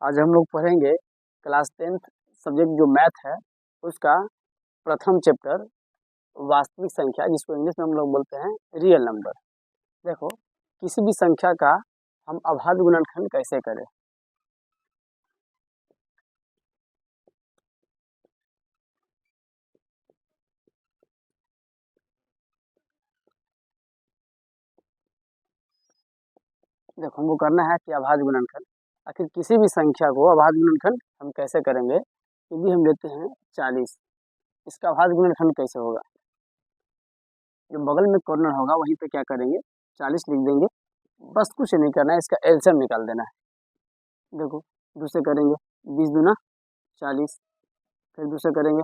आज हम लोग पढ़ेंगे क्लास 10th सब्जेक्ट जो मैथ है उसका प्रथम चैप्टर वास्तविक संख्या, जिसको इंग्लिश में हम लोग बोलते हैं रियल नंबर। देखो, किसी भी संख्या का हम अभाज्य गुणनखंड कैसे करें। देखो, हमको करना है कि अभाज्य गुणनखंड, आखिर किसी भी संख्या को अभाज्य गुणनखंड हम कैसे करेंगे। यदि हम लेते हैं 40, इसका अभाज्य गुणनखंड कैसे होगा। जो बगल में कॉर्नर होगा वहीं पे क्या करेंगे, 40 लिख देंगे। बस कुछ नहीं करना है, इसका एलसीएम निकाल देना है। देखो, दूसरे करेंगे 20 दूना 40, फिर दूसरे करेंगे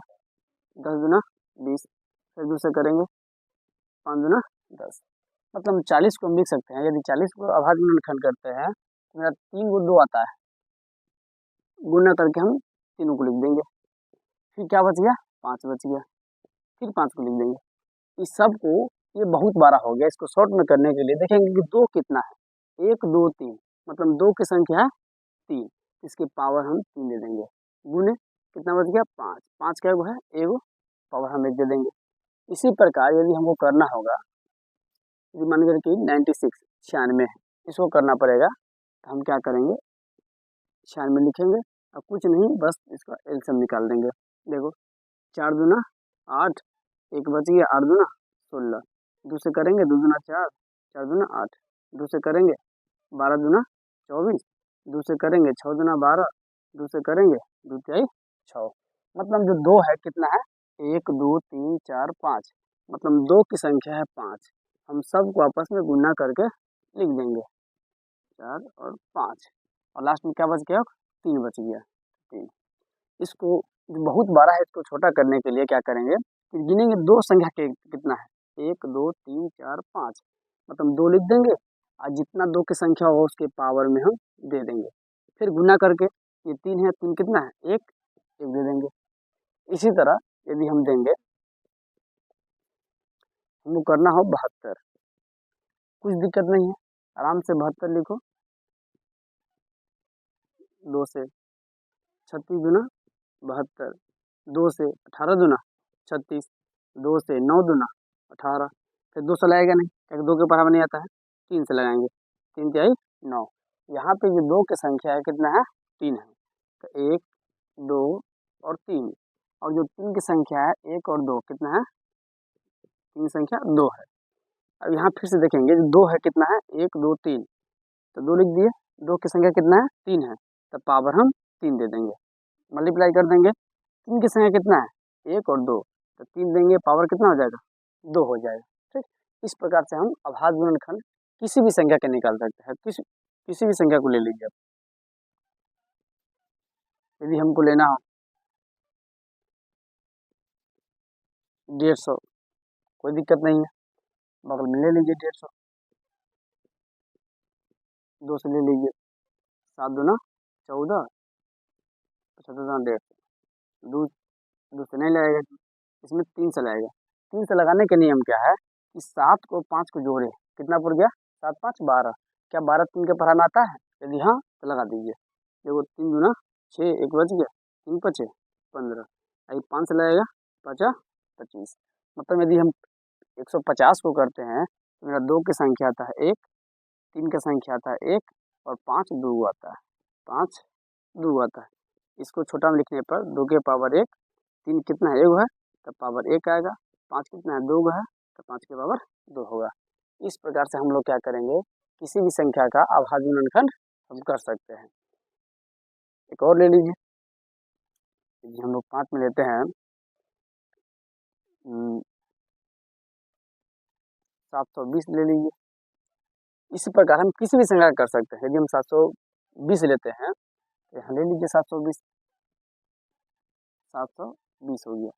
10 दूना 20, फिर दूसरे करेंगे 5 दूना 10। मतलब 40 को हम लिख सकते हैं। यदि 40 को अभाज्य गुणनखंड करते हैं तो मेरा 3 को 2 आता है, गुणा करके हम तीनों को लिख देंगे। फिर क्या बच गया, 5 बच गया, फिर 5 को लिख देंगे। इस सब को, ये बहुत बारा हो गया, इसको शॉर्ट में करने के लिए देखेंगे कि 2 कितना है, 1 2 3, मतलब 2 की संख्या है 3, इसकी पावर हम 3 दे देंगे। गुने कितना बच गया, 5, 5 क्या है, एगो पावर हम 1 दे देंगे। इसी प्रकार यदि हमको करना होगा, यदि मान कर कि 96 96 है, इसको करना पड़ेगा, तो हम क्या करेंगे, 96 लिखेंगे और कुछ नहीं, बस इसका एलसीएम निकाल देंगे। देखो, 4 दूना 8, एक बच गया, 8 दूना 16, दूसरे करेंगे 2 दूना 4, 4 दूना 8, दूसरे करेंगे 12 दूना 24, दूसरे करेंगे 6 दूना 12, दूसरे करेंगे 2 तिहाई 6। मतलब जो 2 है कितना है, 1 2 3 4 5, मतलब 2 की संख्या है 5। हम सबको आपस में गुणा करके लिख देंगे, 4 और 5, और लास्ट में क्या बच गया, 3 बच गया, 3। इसको जो बहुत बड़ा है, इसको छोटा करने के लिए क्या करेंगे कि गिनेंगे 2 संख्या के कितना है, 1 2 3 4 5, मतलब 2 लिख देंगे और जितना 2 की संख्या हो उसके पावर में हम दे देंगे। फिर गुना करके, ये 3 है, 3 कितना है, 1 1 दे देंगे। इसी तरह यदि हम देंगे, हमको करना हो 72, कुछ दिक्कत नहीं है, आराम से 72 लिखो। 2 से 36 दूना 72, 2 से 18 दूना 36, 2 से 9 दूना 18, फिर 2 से लगाएगा नहीं, क्योंकि 2 के बराबर नहीं आता है, 3 से लगाएंगे, 3 तिहाई 9। यहाँ पे जो 2 की संख्या है कितना है, 3 है, तो 1 2 और 3, और जो 3 की संख्या है 1 और 2 कितना है, 3 संख्या 2 है। अब यहाँ फिर से देखेंगे, जो 2 है कितना है, 1 2 3, तो 2 लिख दिए, 2 की संख्या कितना है, 3 है, तो पावर हम 3 दे देंगे, मल्टीप्लाई कर देंगे। 3 की संख्या कितना है, 1 और 2, तो 3 देंगे, पावर कितना हो जाएगा, 2 हो जाएगा। ठीक, इस प्रकार से हम अभाज्य गुणनखंड किसी भी संख्या के निकाल सकते हैं। किसी भी संख्या को ले लीजिए आप। यदि हमको लेना हो 150, कोई दिक्कत नहीं है, बगल में ले लीजिए 150, 2 से ले लीजिए, 7 दूना 14, 75 दूना 150, 2 से नहीं लगाएगा, इसमें 3 से लगाएगा। 3 से लगाने के नियम क्या है कि 7 को 5 को जोड़े, कितना पड़ गया, 7 5 12, क्या 12 3 के पढ़ा में आता है, यदि हाँ तो लगा दीजिए। देखो, 3 दूना 6, एक बच गया, 3 5 15, आई 5 से लगेगा, 5 25, मतलब यदि हम 150 को करते हैं तो मेरा 2 की संख्या आता है 1, 3 का संख्या आता है 1, और 5 2 आता है, 5 2 आता है। इसको छोटा में लिखने पर 2 के पावर 1, 3 कितना है, 1 है, तो पावर 1 आएगा, 5 कितना है, 2 है, तो 5 के पावर 2 होगा। इस प्रकार से हम लोग क्या करेंगे, किसी भी संख्या का अभाज्य गुणनखंड हम कर सकते हैं। एक और ले लीजिए, हम लोग 5 में लेते हैं 720 ले लीजिए। इसी प्रकार हम किसी भी संख्या कर सकते हैं। यदि हम 720 लेते हैं तो यहाँ ले लीजिए 720, 720 हो गया,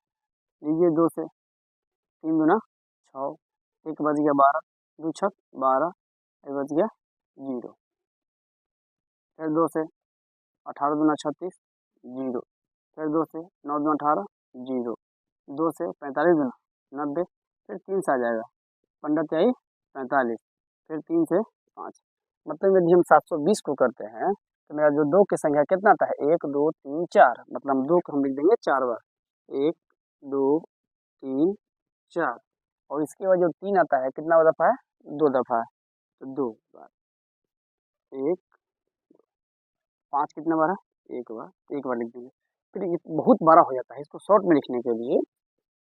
लीजिए 2 से, 3 दूना 6, 1 बच गया 12, 2 6 12, 1 बच गया 0, फिर 2 से 18 दूना 36 0, फिर 2 से 9 दूना 18 0, 2 से 45 दूना 90, फिर 3 से आ जाएगा 15 तिहाई 45, फिर 3 से 5। मतलब यदि हम 720 को करते हैं तो मेरा जो 2 की संख्या कितना आता है, 1 2 3 4, मतलब 2 को हम लिख देंगे 4 बार, 1 2 3 4। और इसके बाद जो 3 आता है कितना दफ़ा है, 2 दफ़ा है, तो 2 बार, 1 5 कितने बार है, 1 बार, 1 बार लिख देंगे। फिर ये बहुत बड़ा हो जाता है, इसको शॉर्ट में लिखने के लिए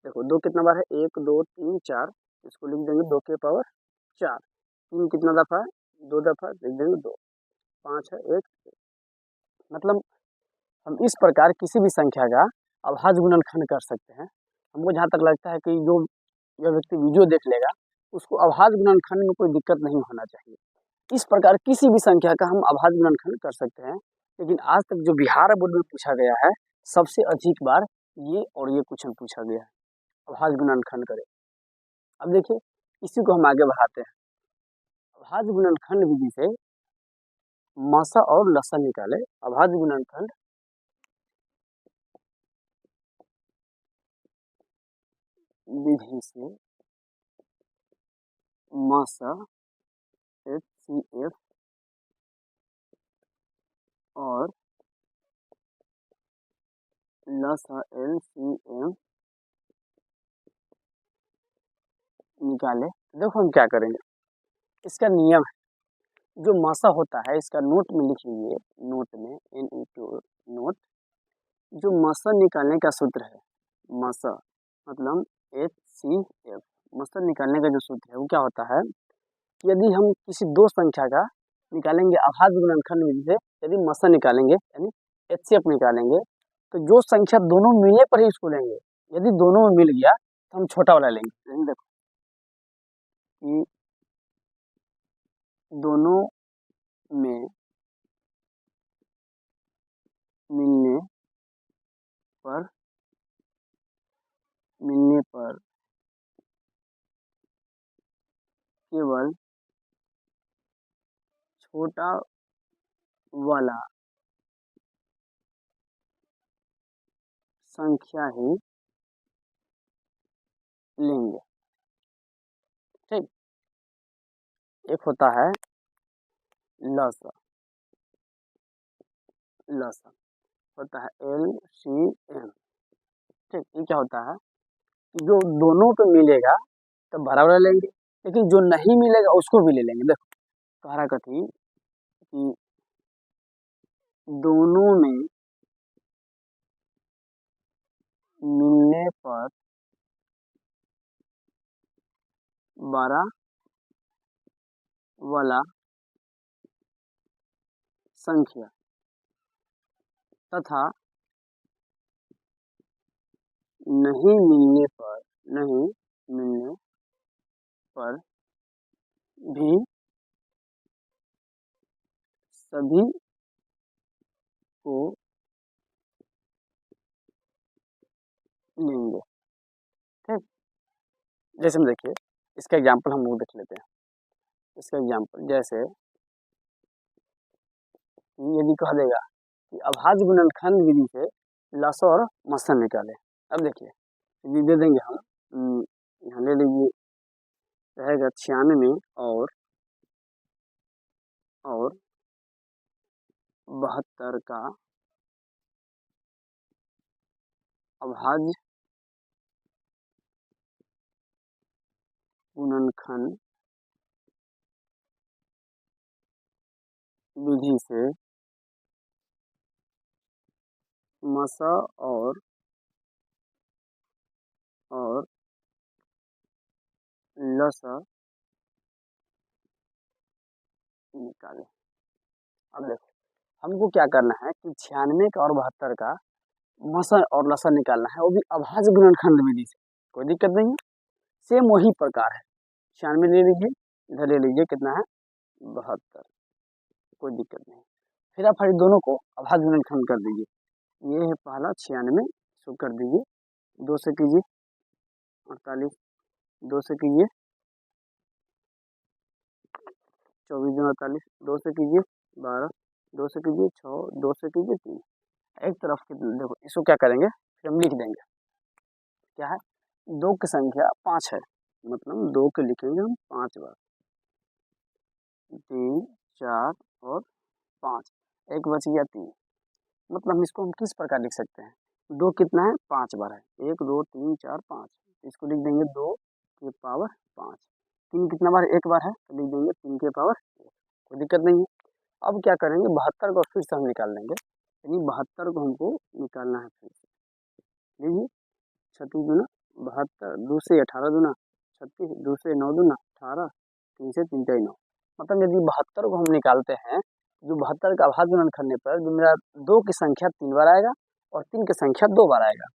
देखो 2 कितना बार है, 1 2 3 4, इसको लिख देंगे 2 के पावर 4। 3 कितना दफ़ा है, 2 दफ़ा, लिख देंगे 2। 5 है 1, मतलब हम इस प्रकार किसी भी संख्या का अभाज्य गुणनखंड कर सकते हैं। हमको जहाँ तक लगता है कि जो व्यक्ति वीडियो देख लेगा उसको अभाज्य गुणनखंड में कोई दिक्कत नहीं होना चाहिए। इस प्रकार किसी भी संख्या का हम अभाज्य गुणनखंड कर सकते हैं। लेकिन आज तक जो बिहार बोर्ड में पूछा गया है सबसे अधिक बार ये और ये क्वेश्चन पूछा गया है, अभाज्य गुणनखंड करें। अब देखिए इसी को हम आगे बढ़ाते हैं। अभाज्य गुणनखंड विधि से मसा और लसा निकाले। अभाज्य गुणनखंड विधि से मसा HCF और लसा LCM निकाले। देखो हम क्या करेंगे, इसका नियम है, जो मसा होता है इसका नोट में लिख लीजिए, नोट में नोट, जो मसा निकालने का सूत्र है, मसा मतलब HCF, मसा निकालने का जो सूत्र है वो क्या होता है, यदि हम किसी दो संख्या का निकालेंगे अभाज्य गुणनखंड विधि से, यदि मसा निकालेंगे यानी HCF निकालेंगे, तो जो संख्या दोनों मिलने पर ही उसको लेंगे। यदि दोनों में मिल गया तो हम छोटा वाला लेंगे। देखो कि दोनों में मिलने पर केवल छोटा वाला संख्या ही लेंगे। ठीक, एक होता है लसा, लसा होता है LCM। ठीक, ये क्या होता है, जो दोनों पे मिलेगा तो बड़ा वाला लेंगे, लेकिन जो नहीं मिलेगा उसको भी ले लेंगे। देखो कहा कथी कि दोनों में मिलने पर बड़ा वाला संख्या तथा नहीं मिलने पर भी सभी को लेंगे। ठीक, जैसे हम देखिए इसका एग्जांपल हम लोग देख लेते हैं। इसका एग्जांपल जैसे यदि कह देगा कि अभाज्य गुणनखंड विधि से लसा और मसा निकाले। अब देखिए यदि दे देंगे हम, यहाँ ले लीजिए, रहेगा 96 और 72 का अभाज्य गुणनखंड विधि से मसा और लसा निकाले। अब देखो हमको क्या करना है कि 96 का और 72 का मसा और लसा निकालना है, वो भी अभाज्य गुणनखंड विधि से। कोई दिक्कत नहीं है, सेम वही प्रकार है। 96 ले लीजिए, इधर ले लीजिए, कितना है 72, कोई दिक्कत नहीं। फिर आप फिर दोनों को अभाज्य गुणनखंड कर दीजिए। ये है पहला 96, इसको कर दीजिए 2 से कीजिए 48, 2 से कीजिए 24 दूनी 48, 2 से कीजिए 12, 2 से कीजिए 6, 2 से कीजिए 3। एक तरफ कितना, देखो इसको क्या करेंगे, फिर हम लिख देंगे क्या है, 2 की संख्या 5 है, मतलब 2 के लिखेंगे हम 5 बार, 3 4 और 5। एक बच गया 3। मतलब हम इसको हम किस प्रकार लिख सकते हैं, 2 कितना है 5 बार है, 1 2 3 4 5, इसको लिख देंगे 2 के पावर 5। 3 कितना बार, एक बार है, तो लिख देंगे 3 के पावर 1, कोई दिक्कत नहीं है। अब क्या करेंगे, 72 को फिर से हम निकाल लेंगे, यानी 72 को हमको निकालना है फिर से। लीजिए 36 दूना 72, 2 से 18 दूना 36, 2 से 9 दूना 18, 3 से 3 9। मतलब यदि 72 को हम निकालते हैं, जो 72 का आभाज्य गुणन करने पर जो मेरा 2 की संख्या 3 बार आएगा और 3 की संख्या 2 बार आएगा।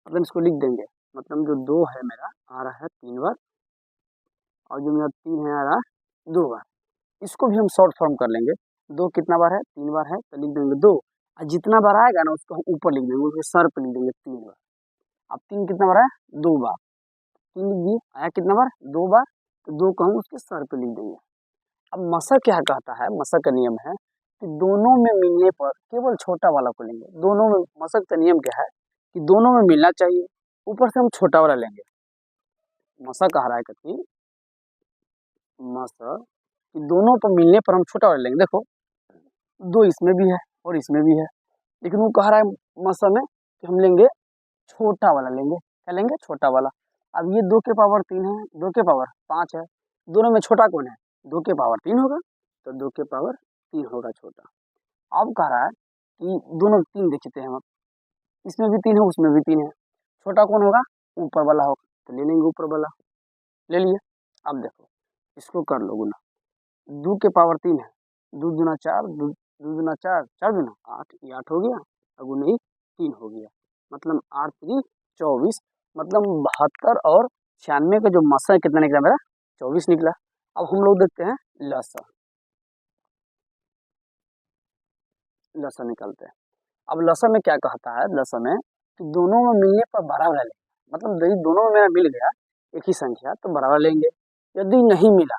मतलब इसको लिख देंगे, मतलब जो 2 है मेरा आ रहा है 3 बार और जो मेरा 3 है आ रहा है 2 बार। इसको भी हम शॉर्ट फॉर्म कर लेंगे, 2 कितना बार है 3 बार है, तो लिख देंगे 2, और जितना बार आएगा ना उसको हम ऊपर लिख देंगे, उसके सर पर लिख देंगे 3 बार। अब 3 कितना बार है 2 बार, 3 लिख दिए, आया कितना बार 2 बार, तो 2 को हम उसके सर पे लिख देंगे। अब मशक क्या कहता है, मशक का नियम है कि दोनों में मिलने पर केवल छोटा वाला को लेंगे। दोनों में, मशक का नियम क्या है कि दोनों में मिलना चाहिए, ऊपर से हम छोटा वाला लेंगे। मशक कह रहा है कि मशक कि दोनों पर मिलने पर हम छोटा वाला लेंगे। देखो 2 इसमें भी है और इसमें भी है, लेकिन वो कह रहा है मशक में कि हम लेंगे छोटा वाला लेंगे। क्या लेंगे, छोटा वाला। अब ये 2 के पावर 3 है, 2 के पावर 5 है, दोनों में छोटा कौन है, 2 के पावर 3 होगा, तो 2 के पावर 3 होगा छोटा। अब कह रहा है कि दोनों 3 देखते हैं हम, इसमें भी 3 है उसमें भी 3 है, छोटा कौन होगा, ऊपर वाला होगा, तो ले लेंगे ऊपर वाला, ले लिए। अब देखो इसको कर लो गुना, 2 के पावर 3 है, 2 दूना 4, 2 दूना 4, 4 दूना 8, ये 8 हो गया, और गुना ही 3 हो गया, मतलब 8 3 24, मतलब 72 और 96 का जो मसा कितना निकला मेरा 24 निकला। अब हम लोग देखते हैं लसा, लसा निकालते हैं। अब लसा में क्या कहता है, लसा में कि दोनों में मिलने पर बराबर लेंगे, मतलब यदि दोनों में मेरा मिल गया एक ही संख्या तो बराबर लेंगे, यदि नहीं मिला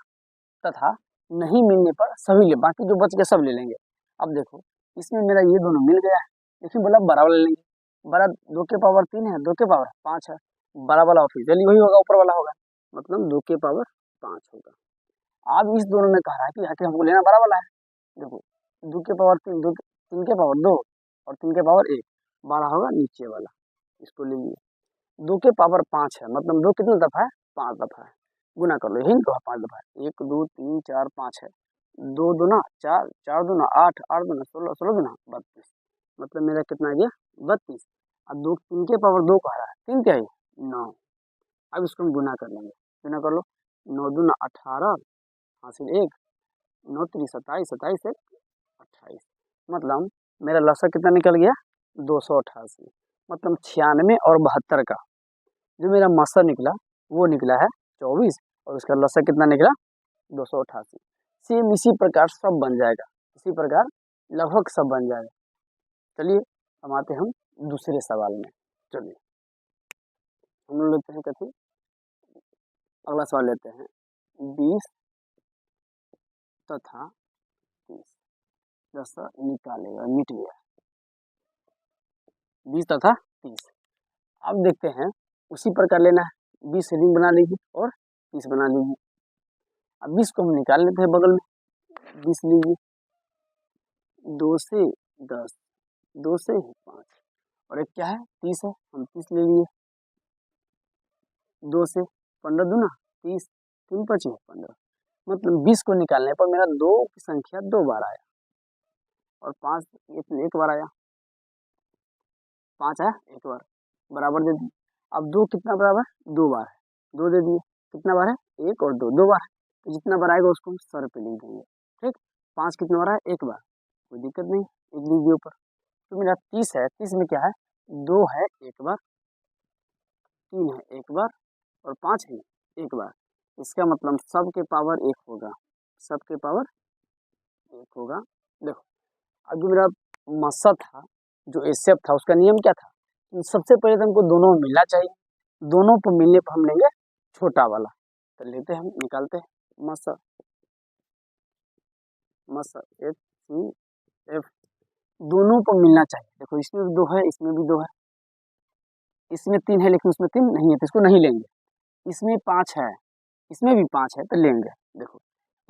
तथा नहीं मिलने पर सभी ले, बाकी जो बच गया सब ले लेंगे। अब देखो इसमें मेरा ये दोनों मिल गया है, लेकिन बोला बराबर ले लेंगे, बड़ा 2 के पावर 3 है, 2 के पावर 5 है, बड़ा वाला ऑफिशियली वही होगा, ऊपर वाला होगा, मतलब 2 के पावर 5 होगा। अब इस दोनों में कह रहा है कि आखिर हमको लेना बड़ा वाला है। देखो 2 के पावर 3, 3 के पावर 2 और 3 के पावर 1, बड़ा होगा नीचे वाला, इसको ले लिए। 2 के पावर 5 है, मतलब 2 कितना दफा है 5 दफा है, गुना कर लो, यही तो 5 दफा है, 1 2 3 4 5 है, 2 दूना 4, 4 दूना 8, 8 दूना 16, 16 दूना 32, मतलब मेरा कितना आ गया 32। अब 2 3 के पावर 2 कह रहा है, 3 क्या है 9। अब इसको हम गुना कर लेंगे, गुना कर लो, 9 दूना 18 हासिल 1, 9 3 27, 27 1 28, मतलब मेरा लसा कितना निकल गया 288, मतलब 96 और 72 का जो मेरा मसा निकला वो निकला है 24, और उसका लसा कितना निकला 288। सेम इसी प्रकार सब बन जाएगा, इसी प्रकार लगभग सब बन जाएगा। चलिए हम आते हम दूसरे सवाल में। चलिए हम लोग लेते हैं कथी, अगला सवाल लेते हैं 20 तथा 30, लसा निकालेगा, मिट गया 20 तथा 30। अब देखते हैं उसी प्रकार लेना है, 20 रिंग बना लीजिए और 30 बना लीजिए। अब 20 को हम निकाल लेते हैं बगल में, 20 लीजिए, 2 से 10, 2 से 5, और एक क्या है 30 है, हम 30 ले लिए, 2 से 15 दूना 30, 3 5 15, मतलब 20 को निकालने पर मेरा 2 की संख्या 2 बार आया और 5 एक बार आया, 5 आया एक बार, बराबर दे दिए। अब 2 कितना बराबर 2 बार है, 2 दे दिए, कितना बार है 1 और 2, 2 बार है, तो जितना बार आएगा उसको हम सर पे लिख देंगे। ठीक, 5 कितना बार है एक बार, कोई दिक्कत नहीं, एक लीजिए ऊपर। तो मेरा 30 है, 30 में क्या है 2 है एक बार, 3 है एक बार और 5 है एक बार, इसका मतलब सब के पावर 1 होगा, सब के पावर 1 होगा। देखो अब जो मेरा मसा था, जो एसएफ था, उसका नियम क्या था, सबसे पहले तो हमको दोनों में मिलना चाहिए, दोनों पर मिलने पर हम लेंगे छोटा वाला, तो लेते हैं हम, निकालते हैं मसा, मसा HCF, दोनों पर मिलना चाहिए। देखो इसमें भी 2 है, इसमें भी 2 है, इसमें 3 है लेकिन उसमें 3 नहीं है तो इसको नहीं लेंगे, इसमें 5 है, इसमें भी 5 है तो लेंगे। देखो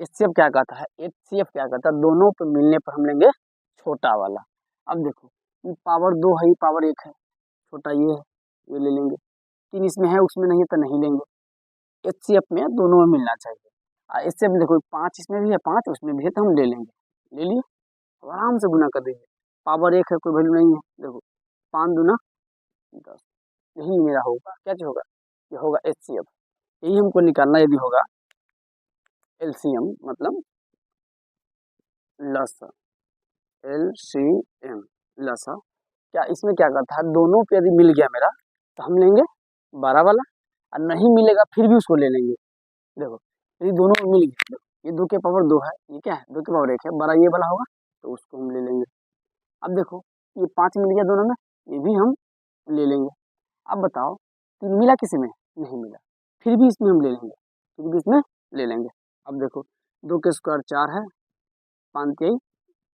HCF क्या कहता है, HCF क्या कहता है, दोनों पर मिलने पर हम लेंगे छोटा वाला। अब देखो ये पावर 2 है, ये पावर 1 है, छोटा ये है, ये ले लेंगे। 3 इसमें है, उसमें नहीं है तो नहीं लेंगे। एचसीएफ में दोनों में मिलना चाहिए। एचसीएफ में देखो 5 इसमें भी है, 5 उसमें भी है, तो हम ले लेंगे। ले लिए, अब आराम से गुना कर देंगे। पावर 1 है, कोई वैल्यू नहीं है, देखो 5 दूना 10, यही मेरा होगा। क्या चीज होगा? ये होगा एचसीएफ। यही हमको निकालना यदि होगा एलसीएम, मतलब लसा, एलसीएम लसा। क्या इसमें क्या करता है, दोनों पे यदि मिल गया मेरा तो हम लेंगे 12 वाला, और नहीं मिलेगा फिर भी उसको ले लेंगे। देखो यदि दोनों में मिल गया, देखो ये 2 के पावर 2 है, ये क्या है 2 के पावर 1 है, बड़ा ये वाला होगा तो उसको हम ले लेंगे। अब देखो ये 5 मिल गया दोनों में, ये भी हम ले लेंगे। अब बताओ 3 मिला किसी में? नहीं मिला, फिर भी इसमें हम ले लेंगे, फिर भी इसमें ले लेंगे। अब देखो 2 के स्क्वायर 4 है, 5 के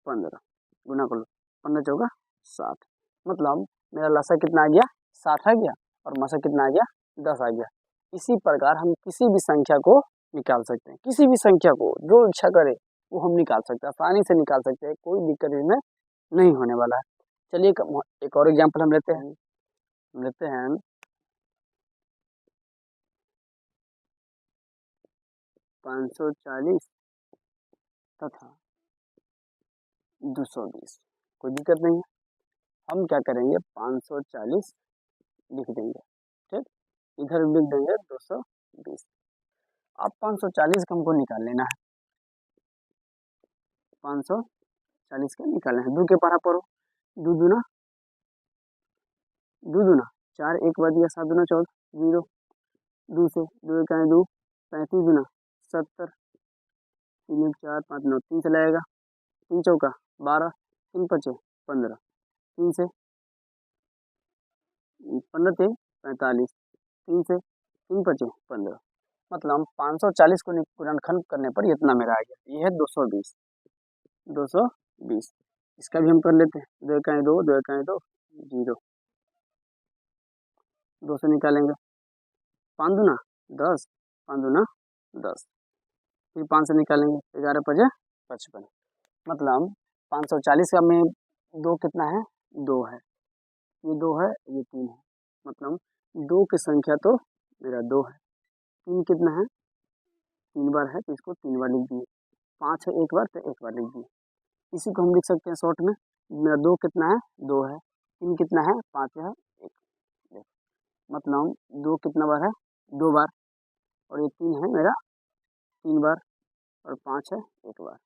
15, गुना कर लो, 15 चौका 60, मतलब मेरा लसा कितना आ गया? 60 आ गया, और मसा कितना आ गया? 10 आ गया। इसी प्रकार हम किसी भी संख्या को निकाल सकते हैं, किसी भी संख्या को जो इच्छा करे वो हम निकाल सकते हैं, आसानी से निकाल सकते हैं, कोई दिक्कत इसमें नहीं होने वाला है। चलिए एक और एग्जाम्पल हम लेते हैं। 540 तथा 220, कोई दिक्कत नहीं है। हम क्या करेंगे, 540 लिख देंगे, ठीक, इधर लिख देंगे 220। अब 540 का हमको निकाल लेना है, 540 का निकालना है। 2 के बराबर हो, 2 दूना 2 दूना 4, 1 बार दिया, 7 दूना 14, 0, 2 से 2 इकाई 2, 35 दूना 70, 3 1 4 5 9, 3 से लगेगा, 3 चौका 12, 3 पचे 15, 3 से 15 थे 45, 3 से 3 पचे 15, मतलब हम 540 को गुणनखंड करने पर इतना मेरा आ गया, ये है 220। 220 इसका भी हम कर लेते हैं, 2 इकाई 2, 2 इकाई 2, 0, 2 से निकालेंगे, 5 दूना 10, 5 दूना 10, फिर 5 से निकालेंगे, 11 पचे 55, मतलब 540 का में 2 कितना है? 2 है, ये 2 है, ये 3 है, मतलब 2 की संख्या तो मेरा 2 है। 3 कितना है? 3 बार है, तो इसको 3 बार लिख दिए। 5 है 1 बार, तो 1 बार लिख दिए। इसी को हम लिख सकते हैं शॉर्ट में, मेरा 2 कितना है? 2 है, 3 कितना है? 5 है 1, मतलब 2 कितना बार है? 2 बार, और ये 3 है मेरा 3 बार, और 5 है 1 बार।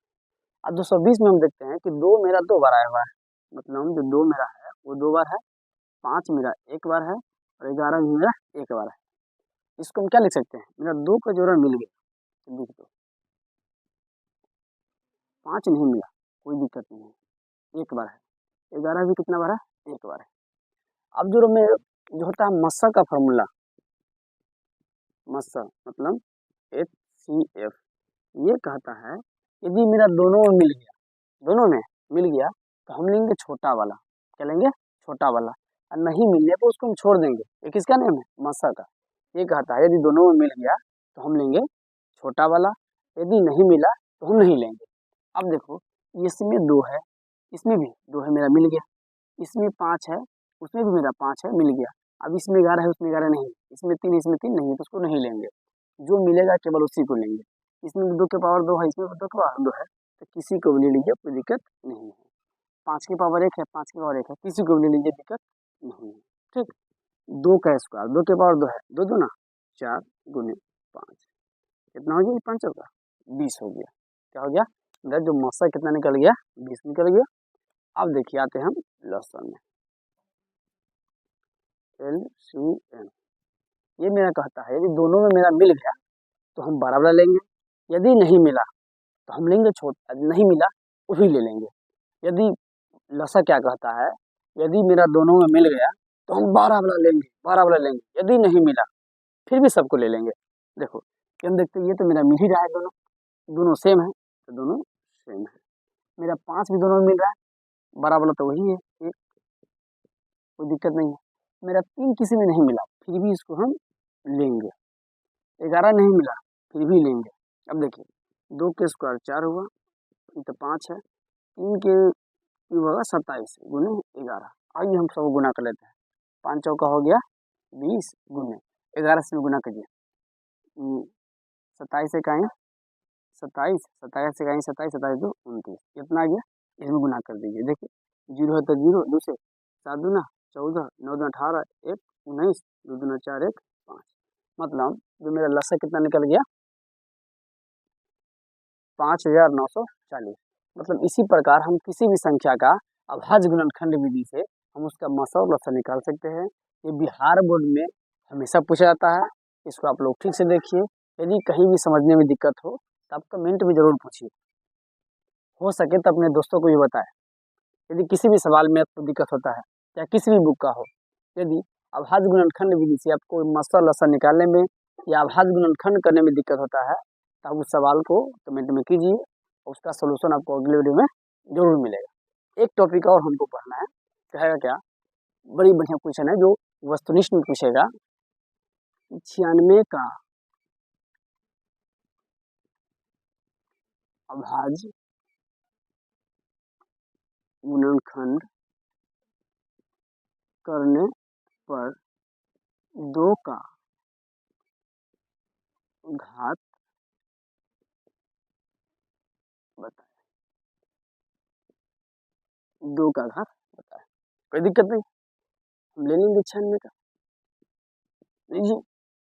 अब 220 में हम देखते हैं कि 2 मेरा 2 बार आया हुआ है, मतलब जो 2 मेरा है वो 2 बार है, 5 मेरा 1 बार है, और 11 भी मेरा 1 बार है। इसको हम क्या लिख सकते हैं, मेरा 2 का जोड़ा मिल गया, तो लिख दो। 5 नहीं मिला, कोई दिक्कत नहीं है, 1 बार है। 11 भी कितना बार है? 1 बार है। अब जो होता है मस्सा का फॉर्मूला, मस्सा मतलब HCF, ये कहता है यदि मेरा दोनों में मिल गया, दोनों में मिल गया तो हम लेंगे छोटा वाला। क्या लेंगे? छोटा वाला। और नहीं मिलने पर उसको हम छोड़ देंगे। ये किसका नेम है? मस्सा का। ये कहता है यदि दोनों में मिल गया तो हम लेंगे छोटा वाला, यदि नहीं मिला तो हम नहीं लेंगे। अब देखो इसमें 2 है, इसमें भी 2 है, मेरा मिल गया। इसमें 5 है, उसमें भी मेरा 5 है, मिल गया। अब इसमें 11 है, उसमें 11 नहीं, इसमें 3, इसमें 3 नहीं है, तो उसको नहीं लेंगे। जो मिलेगा केवल उसी को लेंगे। इसमें 2 के पावर 2 है, इसमें 2 के पावर 2 है, तो किसी को भी ले लीजिए, कोई दिक्कत नहीं है। 5 की पावर 1 है, 5 की पावर 1 है, किसी को भी ले लीजिए, दिक्कत नहीं है। ठीक, 2 का स्क्वायर, 2 के पावर 2 है, 2 दूना 4 गुने 5, कितना हो गया? 5 का 20 हो गया। क्या हो गया? मेरा जो मस्सा कितना निकल गया? 20 निकल गया। अब देखिए आते हैं हम लसन में, LCM। ये मेरा कहता है यदि दोनों में मेरा मिल गया तो हम बड़ा वाला लेंगे, यदि नहीं मिला तो हम लेंगे छोटा, नहीं मिला वो भी ले लेंगे। यदि लसा क्या कहता है, यदि मेरा दोनों में मिल गया तो हम 12 वाला लेंगे, 12 वाला लेंगे, यदि नहीं मिला फिर भी सबको ले लेंगे। देखो हम देखते हैं ये तो मेरा मिल ही रहा है, दोनों दोनों सेम है, तो दोनों सेम है। मेरा 5 भी दोनों में मिल रहा है, 12 वाला तो वही है, एक, कोई दिक्कत नहीं है। मेरा 3 किसी में नहीं मिला, फिर भी इसको हम लेंगे। 11 नहीं मिला, फिर भी लेंगे। अब देखिए 2 के स्क्वायर 4 हुआ, ये तो 5 है, 3 के क्यूब होगा 27 गुने 11। आइए हम सब गुना कर लेते हैं। 5 चौका हो गया 20 गुने 11 से गुना करिए। 27 से कहें 27, 27 से कहें 27, 27 दो 29, कितना आ गया? इसमें गुना कर दीजिए। देखिए जीरो है तो जीरो, दो से 7 दूना 14, 9 दूना 18, 1 19, 2 दूना 4, 1 5। मतलब जो मेरा लसा कितना निकल गया? 5940। मतलब इसी प्रकार हम किसी भी संख्या का अभाज्य गुणनखंड विधि से हम उसका मसा और लसा निकाल सकते हैं। ये बिहार बोर्ड में हमेशा पूछा जाता है, इसको आप लोग ठीक से देखिए। यदि कहीं भी समझने में दिक्कत हो तो आप कमेंट में जरूर पूछिए, हो सके तो अपने दोस्तों को भी बताएं। यदि किसी भी सवाल में आपको दिक्कत होता है या किसी भी बुक का हो, यदि अभाज्य गुणनखंड विधि से आपको मसा लसा निकालने में या अभाज्य गुणनखंड करने में दिक्कत होता है तो आप उस सवाल को कमेंट में कीजिए, उसका सोल्यूशन आपको अगले वीडियो में जरूर मिलेगा। एक टॉपिक और हमको पढ़ना है, कहेगा क्या? बड़ी बढ़िया क्वेश्चन है जो वस्तुनिष्ठ में पूछेगा। 96 का अभाज्य गुणनखंड करने पर 2 का घात बताए। 2 का घात बताए। कोई दिक्कत नहीं, हम ले लेंगे 96 का। लीजिए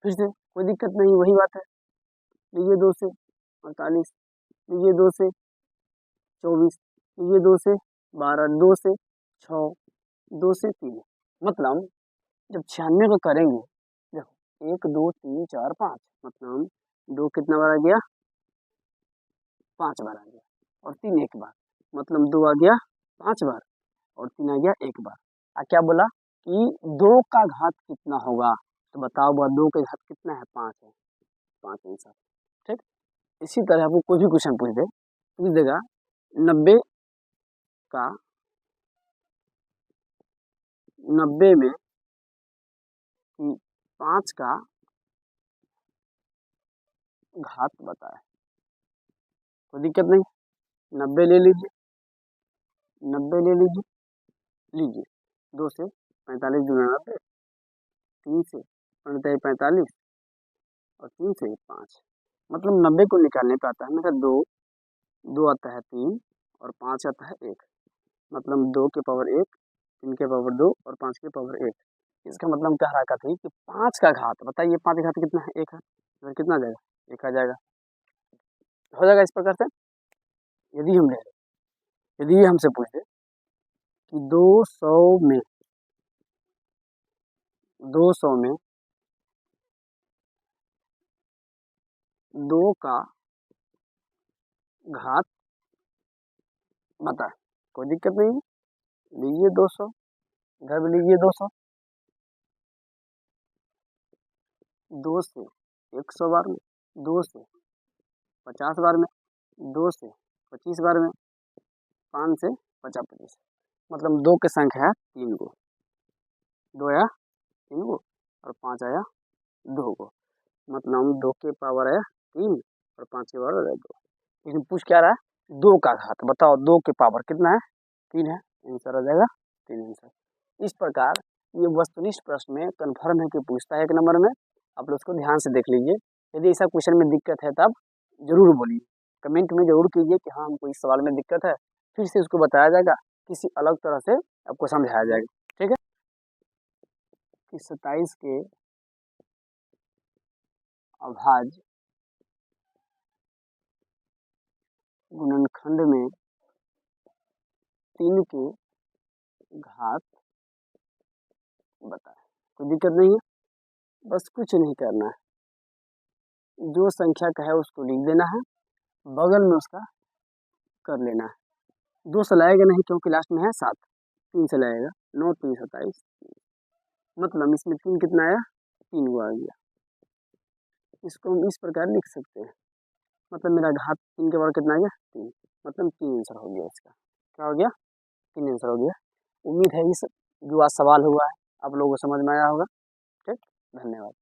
फिर से, कोई दिक्कत नहीं, वही बात है। लीजिए 2 से 48, लीजिए 2 से 24, लीजिए 2 से 12, 2 से 6, 2 से 3। मतलब जब 96 का करेंगे, देखो 1 2 3 4 5, मतलब 2 कितना बार आ गया? 5 बार आ गया, और 3 एक बार, मतलब 2 आ गया 5 बार और 3 आ गया 1 बार। क्या बोला कि 2 का घात कितना होगा? तो बताओ वह 2 का घात कितना है? 5 है, 5 आंसर। ठीक, इसी तरह आपको कोई भी क्वेश्चन पूछ देगा 90 का 90 में 5 का घात बताए। कोई दिक्कत नहीं, 90 ले लीजिए, 90 ले लीजिए। लीजिए 2 से 45 गुना 90, 3 से 45 और 3 से 5, मतलब 90 को निकालने पे आता है मेरा 2, 2 आता है 3 और 5 आता है 1, मतलब 2 के पावर 1, 3 के पावर 2 और 5 के पावर 1। इसका मतलब कह रहा थी कि 5 का घात, बताइए 5 का घात कितना है? 1 है, तो कितना आ जाएगा? 1 आ जाएगा। हो जाएगा इस प्रकार से। यदि हम यदि ये हमसे पूछे कि 200 में 2 का घात बता, कोई दिक्कत नहीं, लीजिए 200, इधर भी लीजिए 200, 2 से 100 बार में, 2 से 50 बार में, 2 से 25 बार में, 5 से 50-25, मतलब 2 के संख्या है 3 को, 2 आया 3 को और 5 आया 2 को, मतलब 2 के पावर आया 3 और 5 के पावर आया 2। लेकिन पूछ क्या रहा है? 2 का घात बताओ, 2 के पावर कितना है? 3 है, आंसर आ जाएगा 3 आंसर। इस प्रकार ये वस्तुनिष्ठ प्रश्न में कन्फर्म है कि पूछता है 1 नंबर में, आप लोग उसको ध्यान से देख लीजिए। यदि ऐसा क्वेश्चन में दिक्कत है तब जरूर बोलिए, कमेंट में जरूर कीजिए कि हाँ हमको इस सवाल में दिक्कत है, फिर से उसको बताया जाएगा, किसी अलग तरह से आपको समझाया जाएगा। ठीक है, कि 27 के अभाज्य गुणनखंड में 3 के घात बताए। कोई दिक्कत नहीं है, बस कुछ नहीं करना है, जो संख्या का है उसको लिख देना है, बगल में उसका कर लेना है। 2 से लाएगा नहीं क्योंकि लास्ट में है 7, 3 से लाएगा, 9 3 27, मतलब इसमें 3 कितना आया? 3 को आ गया। इसको हम इस प्रकार लिख सकते हैं, मतलब मेरा घात 3 के बराबर कितना आ गया? 3, मतलब 3 आंसर हो गया इसका। क्या हो गया? 3 आंसर हो गया। उम्मीद है इस जो आज सवाल हुआ है आप लोगों को समझ में आया होगा। ठीक, धन्यवाद।